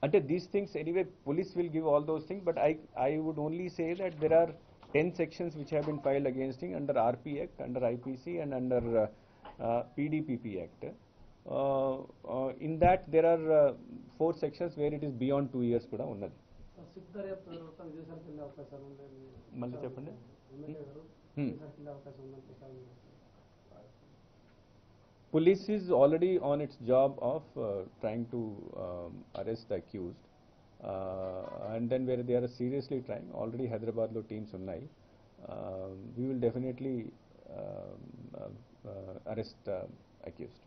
Ante these things anyway, police will give all those things, but I would only say that there are 10 sections which have been filed against him under RP Act, under IPC, and under PDPP Act. In that there are 4 sections where it is beyond 2 years kuda unnadi. మళ్ళీ చెప్పండి. Police is already on its job of trying to arrest the accused, and then where they are seriously trying, already Hyderabad lo teams unnai. We will definitely arrest the accused.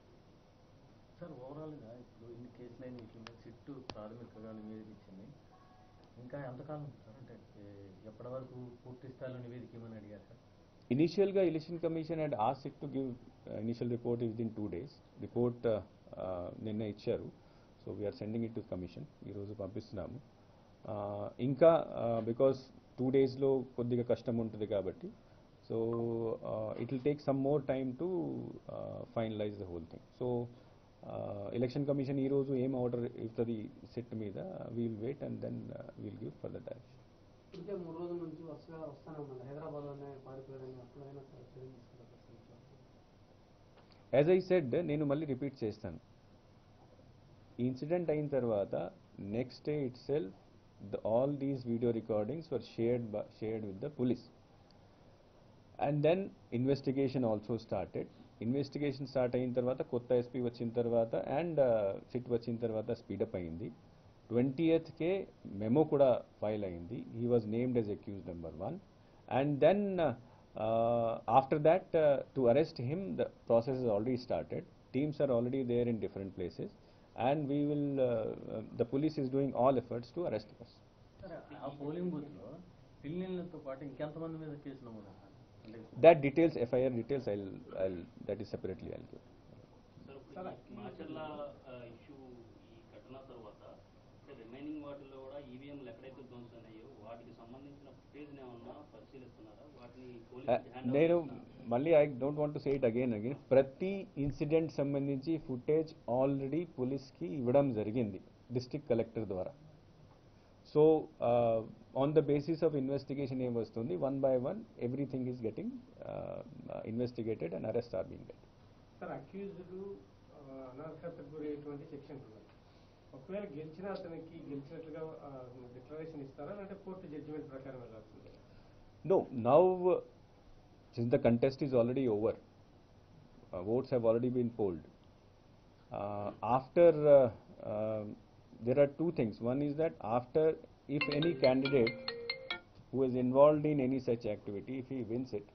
Sir, overall ga ippudu inni కేసులైన విషయంలో sit ప్రాథమికంగా నివేదించింది. ఇంకా ఎంతకాలం sir అంటే ఎప్పటి వరకు పూర్తి స్థాయిలో నివేదిక ఇవ్వమని అడిగారు sir? Initial ga election commission had asked it to give initial report within 2 days. Report నిన్న ఇచ్చారు. So we are sending it to commission. ఈ రోజు పంపిస్తున్నాము. ఇంకా because 2 days లో కొద్దిగా కష్టం ఉంటుంది కాబట్టి, so it will take some more time to finalize the whole thing. So election commission ఈ రోజు ఏం ఆర్డర్ ఇస్తుంది సిట్ మీద, we will wait and then we will give further direction. ఇప్పటికే 3 రోజుల నుంచి వరుసగా వస్తానే ఉన్నారు హైదరాబాద్లోనే పారిపోయారని అప్పుడైనా యాజ్ ఐ సెడ్, నేను మళ్ళీ రిపీట్ చేస్తాను, ఈ ఇన్సిడెంట్ అయిన తర్వాత next day itself all these video recordings were shared with the police, and then investigation also started. Investigation start అయిన తర్వాత కొత్త ఎస్పీ వచ్చిన తర్వాత అండ్ సిట్ వచ్చిన తర్వాత స్పీడప్ అయింది. 20th కే మెమో కూడా ఫైల్ అయింది. He was named as accused number 1, and then after that to arrest him the process has already started. Teams are already there in different places, and we will the police is doing all efforts to arrest the person. Sir, ఆ polling booth లో పిల్లలతో పాటు ఇంకెంతమంది మీద case నమోదు? That details, FIR details, I'll that is separately I'll give. Sir, Macherla issue ఈ ఘటన తర్వాత రిమైనింగ్ వాటిలో కూడా ఈవీఎంలు ఎక్కడైతే ధ్వంసం అయ్యాయో వాటికి సంబంధించిన ఫుటేజ్ ఏమన్నా పరిశీలిస్తున్నారా? వాటిని నేను మళ్ళీ I don't want to say it again ప్రతి ఇన్సిడెంట్ సంబంధించి ఫుటేజ్ ఆల్రెడీ పోలీస్కి ఇవ్వడం జరిగింది డిస్ట్రిక్ట్ కలెక్టర్ ద్వారా. So on the basis of investigation ఏం వస్తుంది, 1 by 1 everything is getting investigated and arrest are being done. Sir, accused అనర్హతకు గురైనటువంటి సెక్షన్ ఒకవేళ గెలిచిన అతనికి గెలిచినట్లుగా డిక్లరేషన్ ఇస్తారా, అంటే కోర్టు జడ్జిమెంట్ ప్రకారం వెళ్ళాల్సిందే? No, now since the contest is already over, votes have already been polled. After there are 2 things. One is that after, if any candidate who is involved in any such activity, if he wins it,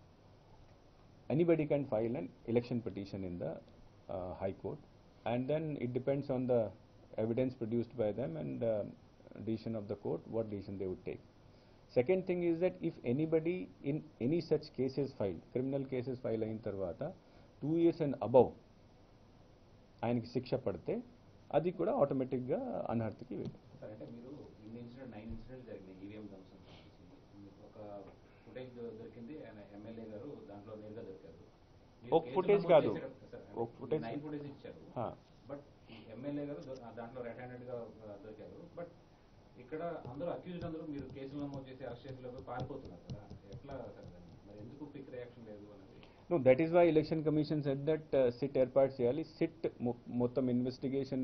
anybody can file an election petition in the High Court, and then it depends on the evidence produced by them and decision of the court, what decision they would take. Second thing is that if anybody in any such cases filed, criminal cases file అయిన తర్వాత 2 years and above ఆయనకి శిక్ష పడితే అది కూడా ఆటోమేటిక్గా అనర్హతకి వెళ్తుంది. Sir, అంటే మీరు ఇన్ని ఇన్సిడెంట్ 9 ఇన్సిడెంట్స్ జరిగినాయి ఈవీఎం ధ్వంసం సంబంధించి. ఒక ఫుటేజ్ దొరికింది, ఆయన ఎమ్మెల్యే గారు దాంట్లో నేరుగా దొరికారు. ఒక ఫుటేజ్ కాదు, ఒక ఫుటేజ్ 9 ఫుటేజ్ ఇచ్చారు, బట్ ఎమ్మెల్యే గారు దాంట్లో రెడ్ హ్యాండెడ్ గా దొరికారు. బట్ ఇక్కడ అందరూ అక్యూజ్డ్ అందరూ మీరు కేసులు నమోదు చేసి అరెస్ట్ చేసి పారిపోతున్నారు కదా, ఎట్లా సార్? మరి ఎందుకు క్విక్ రియాక్షన్ లేదు అనేది? No, that is why election commission said that sit ఏర్పాటు చేయాలి. సిట్ మొత్తం ఇన్వెస్టిగేషన్